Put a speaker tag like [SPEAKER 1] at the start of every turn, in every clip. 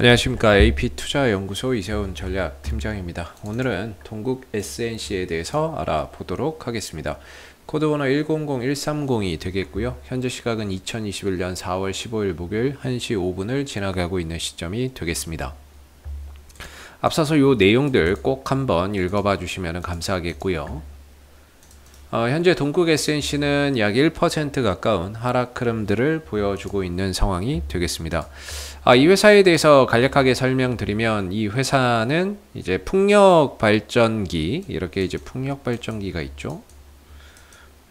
[SPEAKER 1] 안녕하십니까. AP투자연구소 이세훈 전략팀장입니다. 오늘은 동국 SNC에 대해서 알아보도록 하겠습니다. 코드번호 100130이 되겠고요. 현재 시각은 2021년 4월 15일 목요일 1시 5분을 지나가고 있는 시점이 되겠습니다. 앞서서 요 내용들 꼭 한번 읽어봐 주시면 감사하겠고요. 현재 동국 SNC는 약 1% 가까운 하락 흐름들을 보여주고 있는 상황이 되겠습니다. 이 회사에 대해서 간략하게 설명드리면, 이 회사는 이제 풍력 발전기, 이렇게 이제 풍력 발전기가 있죠.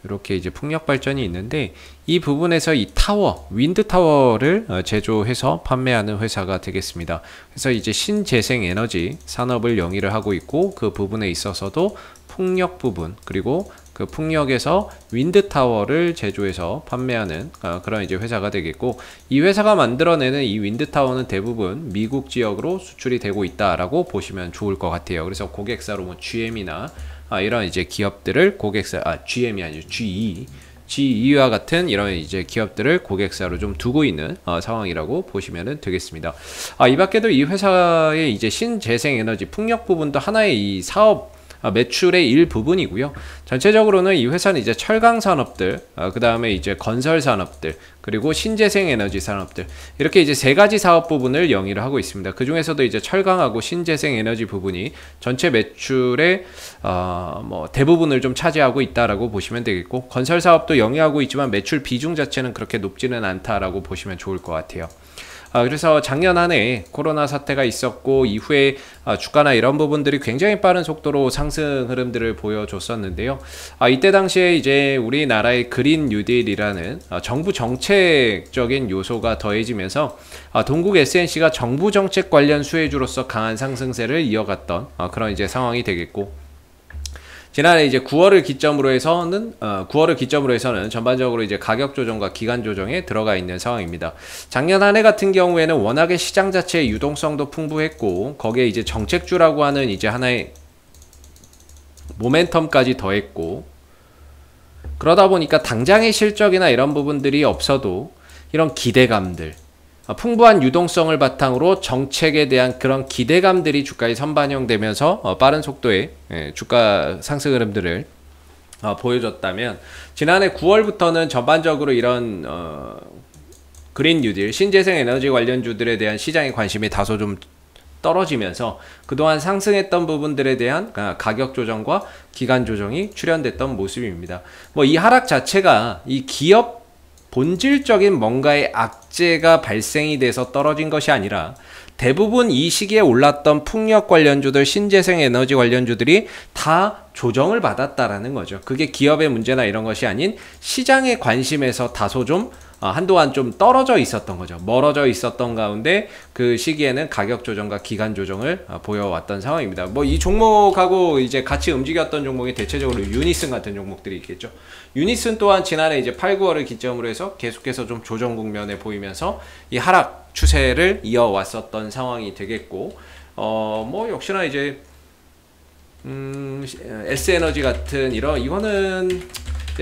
[SPEAKER 1] 이렇게 이제 풍력 발전이 있는데, 이 부분에서 이 타워, 윈드 타워를 제조해서 판매하는 회사가 되겠습니다. 그래서 이제 신재생 에너지 산업을 영위를 하고 있고, 그 부분에 있어서도 풍력 부분, 그리고 그 풍력에서 윈드 타워를 제조해서 판매하는 그런 이제 회사가 되겠고, 이 회사가 만들어내는 이 윈드 타워는 대부분 미국 지역으로 수출이 되고 있다라고 보시면 좋을 것 같아요. 그래서 고객사로 뭐 GM이나 이런 이제 기업들을 GM이 아니죠, GE와 같은 이런 이제 기업들을 고객사로 좀 두고 있는 상황이라고 보시면 되겠습니다. 이 밖에도 이 회사의 이제 신재생 에너지 풍력 부분도 하나의 이 사업 매출의 일부분이고요. 전체적으로는 이 회사는 이제 철강 산업들, 그 다음에 이제 건설 산업들, 그리고 신재생 에너지 산업들, 이렇게 이제 세 가지 사업 부분을 영위를 하고 있습니다. 그 중에서도 이제 철강하고 신재생 에너지 부분이 전체 매출의 뭐 대부분을 좀 차지하고 있다라고 보시면 되겠고, 건설 사업도 영위하고 있지만 매출 비중 자체는 그렇게 높지는 않다라고 보시면 좋을 것 같아요. 그래서 작년 한 해 코로나 사태가 있었고, 이후에 주가나 이런 부분들이 굉장히 빠른 속도로 상승 흐름들을 보여줬었는데요. 이때 당시에 이제 우리나라의 그린 뉴딜이라는 정부 정책적인 요소가 더해지면서 동국 SNC가 정부 정책 관련 수혜주로서 강한 상승세를 이어갔던 그런 이제 상황이 되겠고, 지난해 이제 9월을 기점으로 해서는 전반적으로 이제 가격 조정과 기간 조정에 들어가 있는 상황입니다. 작년 한 해 같은 경우에는 워낙에 시장 자체의 유동성도 풍부했고, 거기에 이제 정책주라고 하는 이제 하나의 모멘텀까지 더했고, 그러다 보니까 당장의 실적이나 이런 부분들이 없어도 이런 기대감들, 풍부한 유동성을 바탕으로 정책에 대한 그런 기대감들이 주가에 선반영되면서 빠른 속도의 주가 상승 흐름들을 보여줬다면, 지난해 9월부터는 전반적으로 이런 그린 뉴딜, 신재생 에너지 관련주들에 대한 시장의 관심이 다소 좀 떨어지면서 그동안 상승했던 부분들에 대한 가격 조정과 기간 조정이 출현됐던 모습입니다. 뭐 이 하락 자체가 이 기업 본질적인 뭔가의 악재가 발생이 돼서 떨어진 것이 아니라, 대부분 이 시기에 올랐던 풍력 관련주들, 신재생 에너지 관련주들이 다 조정을 받았다라는 거죠. 그게 기업의 문제나 이런 것이 아닌 시장의 관심에서 다소 좀 한동안 좀 떨어져 있었던 거죠. 멀어져 있었던 가운데 그 시기에는 가격 조정과 기간 조정을 보여왔던 상황입니다. 뭐 이 종목하고 이제 같이 움직였던 종목이 대체적으로 유니슨 같은 종목들이 있겠죠. 유니슨 또한 지난해 이제 8, 9월을 기점으로 해서 계속해서 좀 조정 국면에 보이면서 이 하락 추세를 이어왔었던 상황이 되겠고, 뭐 역시나 이제 S에너지 같은 이거는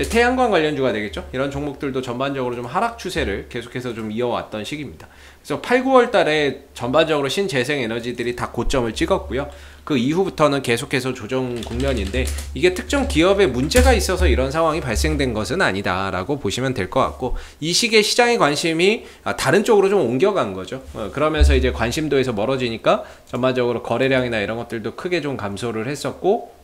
[SPEAKER 1] 태양광 관련주가 되겠죠. 이런 종목들도 전반적으로 좀 하락 추세를 계속해서 좀 이어왔던 시기입니다. 그래서 8, 9월 달에 전반적으로 신재생 에너지들이 다 고점을 찍었고요. 그 이후부터는 계속해서 조정 국면인데, 이게 특정 기업에 문제가 있어서 이런 상황이 발생된 것은 아니다라고 보시면 될 것 같고, 이 시기에 시장의 관심이 다른 쪽으로 좀 옮겨간 거죠. 그러면서 이제 관심도에서 멀어지니까 전반적으로 거래량이나 이런 것들도 크게 좀 감소를 했었고,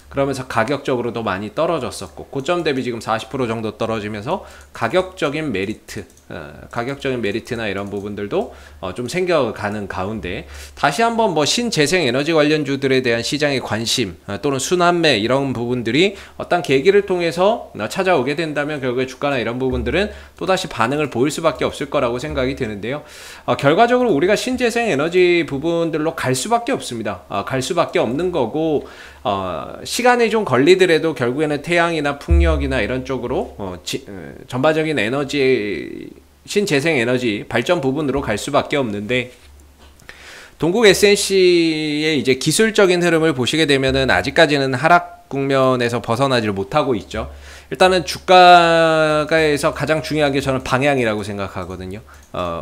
[SPEAKER 1] 그러면서 가격적으로도 많이 떨어졌었고, 고점 대비 지금 40% 정도 떨어지면서 가격적인 메리트나 이런 부분들도 좀 생겨가는 가운데, 다시 한번 뭐 신재생 에너지 관련주들에 대한 시장의 관심 또는 순환매 이런 부분들이 어떤 계기를 통해서 찾아오게 된다면, 결국에 주가나 이런 부분들은 또다시 반응을 보일 수밖에 없을 거라고 생각이 드는데요. 결과적으로 우리가 신재생 에너지 부분들로 갈 수밖에 없습니다. 갈 수밖에 없는 거고, 시간이 좀 걸리더라도 결국에는 태양이나 풍력이나 이런 쪽으로 전반적인 에너지, 신재생 에너지 발전 부분으로 갈 수밖에 없는데, 동국 SNC의 이제 기술적인 흐름을 보시게 되면은 아직까지는 하락 국면에서 벗어나지를 못하고 있죠. 일단은 주가에서 가장 중요한 게 저는 방향이라고 생각하거든요.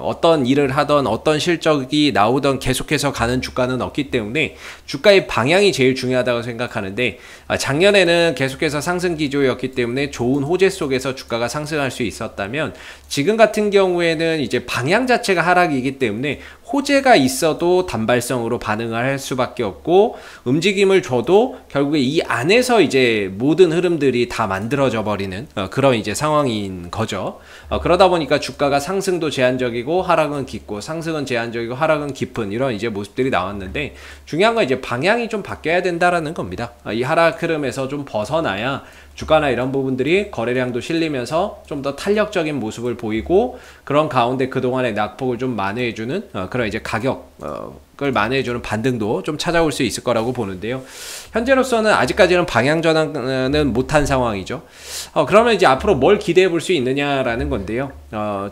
[SPEAKER 1] 어떤 일을 하던 어떤 실적이 나오던 계속해서 가는 주가는 없기 때문에 주가의 방향이 제일 중요하다고 생각하는데, 작년에는 계속해서 상승 기조였기 때문에 좋은 호재 속에서 주가가 상승할 수 있었다면, 지금 같은 경우에는 이제 방향 자체가 하락이기 때문에 호재가 있어도 단발성으로 반응을 할 수밖에 없고, 움직임을 줘도 결국에 이 안에서 이제 모든 흐름들이 다 만들어져 버리는 그런 이제 상황인 거죠. 그러다 보니까 주가가 상승도 제한적이고 하락은 깊고, 상승은 제한적이고 하락은 깊은 이런 이제 모습들이 나왔는데, 중요한 건 이제 방향이 좀 바뀌어야 된다라는 겁니다. 이 하락 흐름에서 좀 벗어나야 주가나 이런 부분들이 거래량도 실리면서 좀 더 탄력적인 모습을 보이고, 그런 가운데 그동안의 낙폭을 좀 만회해주는 그런 이제 가격을 만회해주는 반등도 좀 찾아올 수 있을 거라고 보는데요. 현재로서는 아직까지는 방향 전환은 못한 상황이죠. 그러면 이제 앞으로 뭘 기대해 볼 수 있느냐라는 건데요.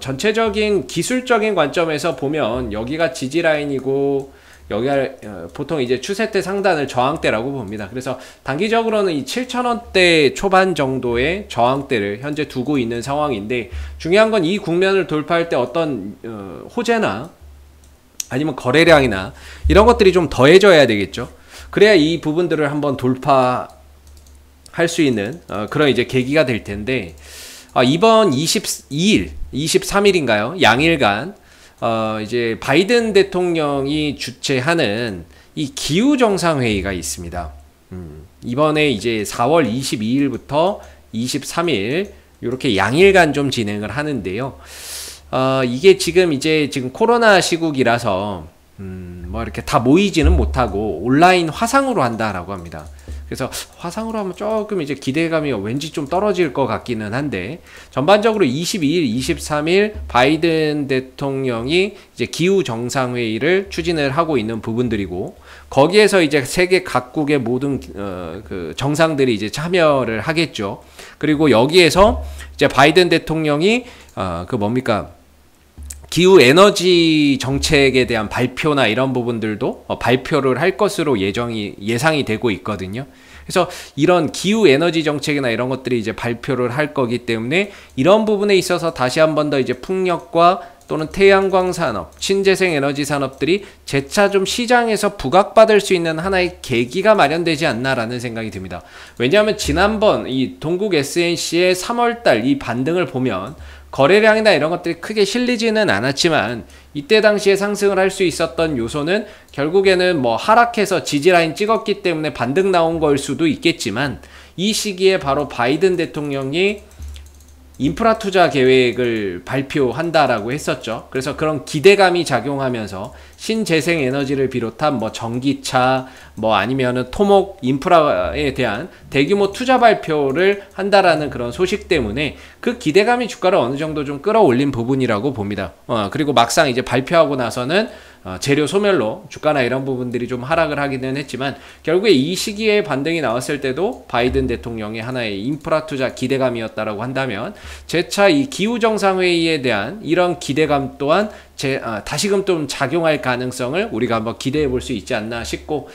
[SPEAKER 1] 전체적인 기술적인 관점에서 보면 여기가 지지 라인이고, 여기가 보통 이제 추세대 상단을 저항대라고 봅니다. 그래서 단기적으로는 이 7,000원대 초반 정도의 저항대를 현재 두고 있는 상황인데, 중요한 건 이 국면을 돌파할 때 어떤 호재나 아니면 거래량이나 이런 것들이 좀 더해져야 되겠죠. 그래야 이 부분들을 한번 돌파할 수 있는 그런 이제 계기가 될 텐데, 이번 22일, 23일인가요? 양일간 이제 바이든 대통령이 주최하는 이 기후정상회의가 있습니다. 이번에 이제 4월 22일부터 23일 이렇게 양일간 좀 진행을 하는데요. 이게 지금 코로나 시국이라서 뭐 이렇게 다 모이지는 못하고 온라인 화상으로 한다라고 합니다. 그래서 화상으로 하면 조금 이제 기대감이 왠지 좀 떨어질 것 같기는 한데, 전반적으로 22일, 23일 바이든 대통령이 이제 기후 정상회의를 추진을 하고 있는 부분들이고, 거기에서 이제 세계 각국의 모든 그 정상들이 이제 참여를 하겠죠. 그리고 여기에서 이제 바이든 대통령이 기후 에너지 정책에 대한 발표나 이런 부분들도 발표를 할 것으로 예상이 되고 있거든요. 그래서 이런 기후 에너지 정책이나 이런 것들이 이제 발표를 할 거기 때문에, 이런 부분에 있어서 다시 한 번 더 이제 풍력과 또는 태양광 산업, 신재생 에너지 산업들이 재차 좀 시장에서 부각받을 수 있는 하나의 계기가 마련되지 않나라는 생각이 듭니다. 왜냐하면 지난번 이 동국 SNC의 3월달 이 반등을 보면 거래량이나 이런 것들이 크게 실리지는 않았지만, 이때 당시에 상승을 할 수 있었던 요소는 결국에는 뭐 하락해서 지지라인 찍었기 때문에 반등 나온 걸 수도 있겠지만, 이 시기에 바로 바이든 대통령이 인프라 투자 계획을 발표한다라고 했었죠. 그래서 그런 기대감이 작용하면서 신재생 에너지를 비롯한 뭐 전기차, 뭐 아니면은 토목 인프라에 대한 대규모 투자 발표를 한다라는 그런 소식 때문에 그 기대감이 주가를 어느 정도 좀 끌어올린 부분이라고 봅니다. 그리고 막상 이제 발표하고 나서는 재료 소멸로 주가나 이런 부분들이 좀 하락을 하기는 했지만, 결국에 이 시기에 반등이 나왔을 때도 바이든 대통령의 하나의 인프라 투자 기대감이었다라고 한다면, 재차 이 기후정상회의에 대한 이런 기대감 또한 다시금 좀 작용할 가능성을 우리가 한번 기대해 볼 수 있지 않나 싶고,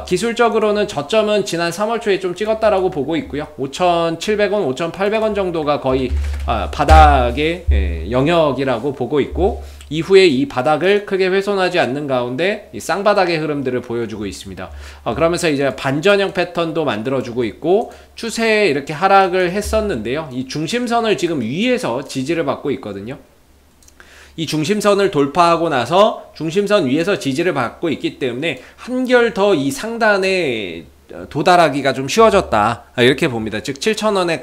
[SPEAKER 1] 기술적으로는 저점은 지난 3월 초에 좀 찍었다라고 보고 있고요. 5,700원, 5,800원 정도가 거의 바닥의 영역이라고 보고 있고, 이후에 이 바닥을 크게 훼손하지 않는 가운데 이 쌍바닥의 흐름들을 보여주고 있습니다. 그러면서 이제 반전형 패턴도 만들어주고 있고, 추세에 이렇게 하락을 했었는데요. 이 중심선을 지금 위에서 지지를 받고 있거든요. 이 중심선을 돌파하고 나서 중심선 위에서 지지를 받고 있기 때문에 한결 더 이 상단에 도달하기가 좀 쉬워졌다, 이렇게 봅니다. 즉 7,000원에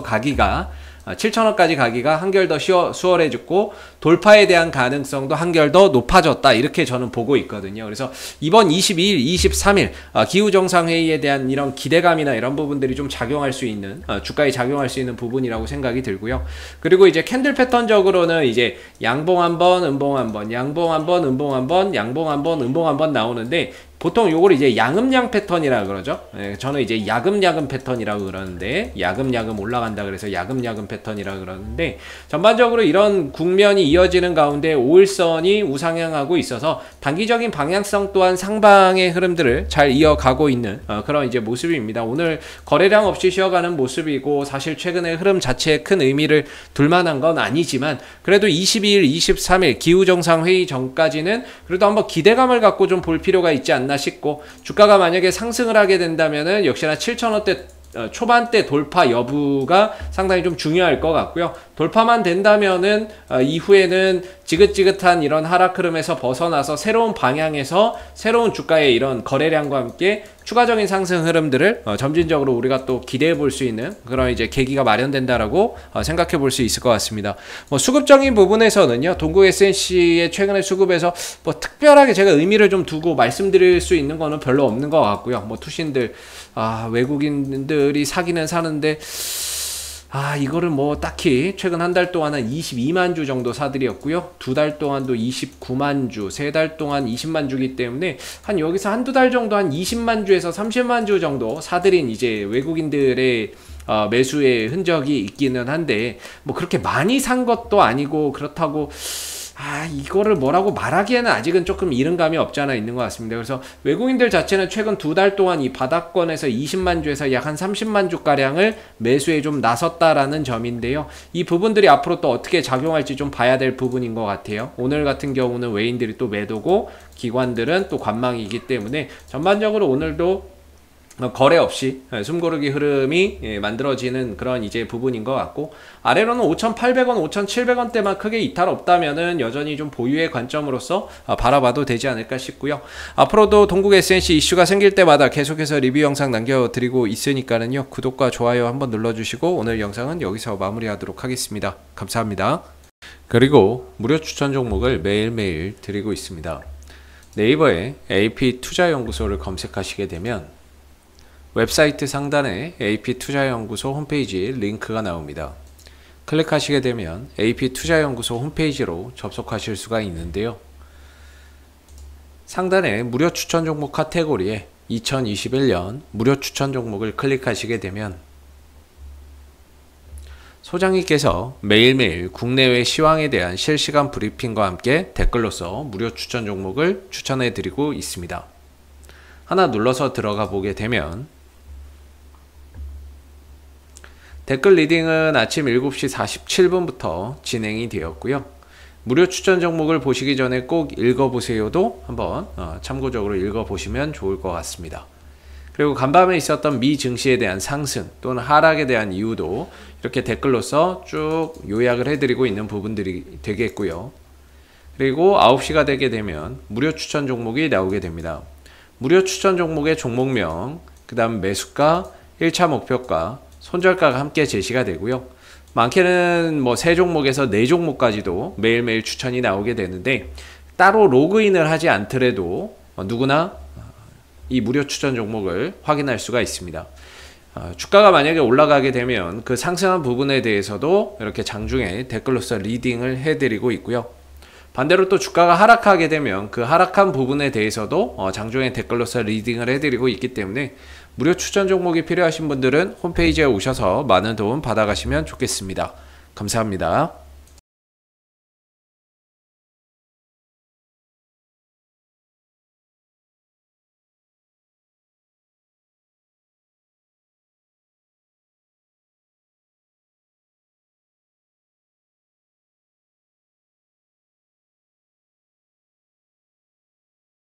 [SPEAKER 1] 가기가 7,000원까지 가기가 한결 더 수월해졌고, 돌파에 대한 가능성도 한결 더 높아졌다, 이렇게 저는 보고 있거든요. 그래서 이번 22일, 23일 기후정상회의에 대한 이런 기대감이나 이런 부분들이 좀 작용할 수 있는, 주가에 작용할 수 있는 부분이라고 생각이 들고요. 그리고 이제 캔들 패턴적으로는 이제 양봉 한번, 음봉 한번, 양봉 한번, 음봉 한번, 양봉 한번, 음봉 한번 나오는데, 보통 요걸 이제 야금양 패턴이라 그러죠. 예, 저는 이제 야금야금 패턴이라고 그러는데, 야금야금 올라간다 그래서 야금야금 패턴이라 그러는데, 전반적으로 이런 국면이 이어지는 가운데 5일선이 우상향하고 있어서 단기적인 방향성 또한 상방의 흐름들을 잘 이어가고 있는 그런 이제 모습입니다. 오늘 거래량 없이 쉬어가는 모습이고, 사실 최근의 흐름 자체에 큰 의미를 둘 만한 건 아니지만, 그래도 22일, 23일 기후정상회의 전까지는 그래도 한번 기대감을 갖고 좀 볼 필요가 있지 않나 싶고, 주가가 만약에 상승을 하게 된다면은 역시나 7,000원대 초반대 돌파 여부가 상당히 좀 중요할 것 같고요. 돌파만 된다면은 이후에는 지긋지긋한 이런 하락 흐름에서 벗어나서 새로운 방향에서 새로운 주가의 이런 거래량과 함께 추가적인 상승 흐름들을 점진적으로 우리가 또 기대해 볼 수 있는 그런 이제 계기가 마련된다라고 생각해 볼 수 있을 것 같습니다. 뭐 수급적인 부분에서는요, 동국 SNC의 최근의 수급에서 뭐 특별하게 제가 의미를 좀 두고 말씀드릴 수 있는 거는 별로 없는 것 같고요. 뭐 투신들, 외국인들이 사기는 사는데, 이거를 뭐 딱히 최근 한 달 동안은 22만 주 정도 사들이었고요. 두 달 동안도 29만 주, 세 달 동안 20만 주기 때문에 한 여기서 한두 달 정도 한 20만 주에서 30만 주 정도 사들인 이제 외국인들의 매수의 흔적이 있기는 한데, 뭐 그렇게 많이 산 것도 아니고, 그렇다고 이거를 뭐라고 말하기에는 아직은 조금 이른 감이 없지 않아 있는 것 같습니다. 그래서 외국인들 자체는 최근 두 달 동안 이 바닥권에서 20만 주에서 약 한 30만 주가량을 매수에 좀 나섰다라는 점인데요. 이 부분들이 앞으로 또 어떻게 작용할지 좀 봐야 될 부분인 것 같아요. 오늘 같은 경우는 외인들이 또 매도고, 기관들은 또 관망이기 때문에 전반적으로 오늘도 거래 없이 숨고르기 흐름이 만들어지는 그런 이제 부분인 것 같고, 아래로는 5,800원, 5,700원대만 크게 이탈 없다면은 여전히 좀 보유의 관점으로서 바라봐도 되지 않을까 싶고요. 앞으로도 동국 SNC 이슈가 생길 때마다 계속해서 리뷰 영상 남겨드리고 있으니까는요, 구독과 좋아요 한번 눌러주시고, 오늘 영상은 여기서 마무리하도록 하겠습니다. 감사합니다. 그리고 무료 추천 종목을 매일매일 드리고 있습니다. 네이버에 AP투자연구소를 검색하시게 되면 웹사이트 상단에 AP투자연구소 홈페이지 링크가 나옵니다. 클릭하시게 되면 AP투자연구소 홈페이지로 접속하실 수가 있는데요. 상단에 무료 추천 종목 카테고리에 2021년 무료 추천 종목을 클릭하시게 되면 소장님께서 매일매일 국내외 시황에 대한 실시간 브리핑과 함께 댓글로서 무료 추천 종목을 추천해 드리고 있습니다. 하나 눌러서 들어가 보게 되면 댓글 리딩은 아침 7시 47분부터 진행이 되었고요. 무료 추천 종목을 보시기 전에 꼭 읽어보세요도 한번 참고적으로 읽어보시면 좋을 것 같습니다. 그리고 간밤에 있었던 미 증시에 대한 상승 또는 하락에 대한 이유도 이렇게 댓글로서 쭉 요약을 해드리고 있는 부분들이 되겠고요. 그리고 9시가 되게 되면 무료 추천 종목이 나오게 됩니다. 무료 추천 종목의 종목명, 그 다음 매수가, 1차 목표가, 손절가가 함께 제시가 되고요. 많게는 뭐 3종목에서 4종목까지도 매일매일 추천이 나오게 되는데, 따로 로그인을 하지 않더라도 누구나 이 무료 추천 종목을 확인할 수가 있습니다. 주가가 만약에 올라가게 되면 그 상승한 부분에 대해서도 이렇게 장중에 댓글로서 리딩을 해드리고 있고요. 반대로 또 주가가 하락하게 되면 그 하락한 부분에 대해서도 장중에 댓글로서 리딩을 해드리고 있기 때문에 무료 추천 종목이 필요하신 분들은 홈페이지에 오셔서 많은 도움 받아가시면 좋겠습니다. 감사합니다.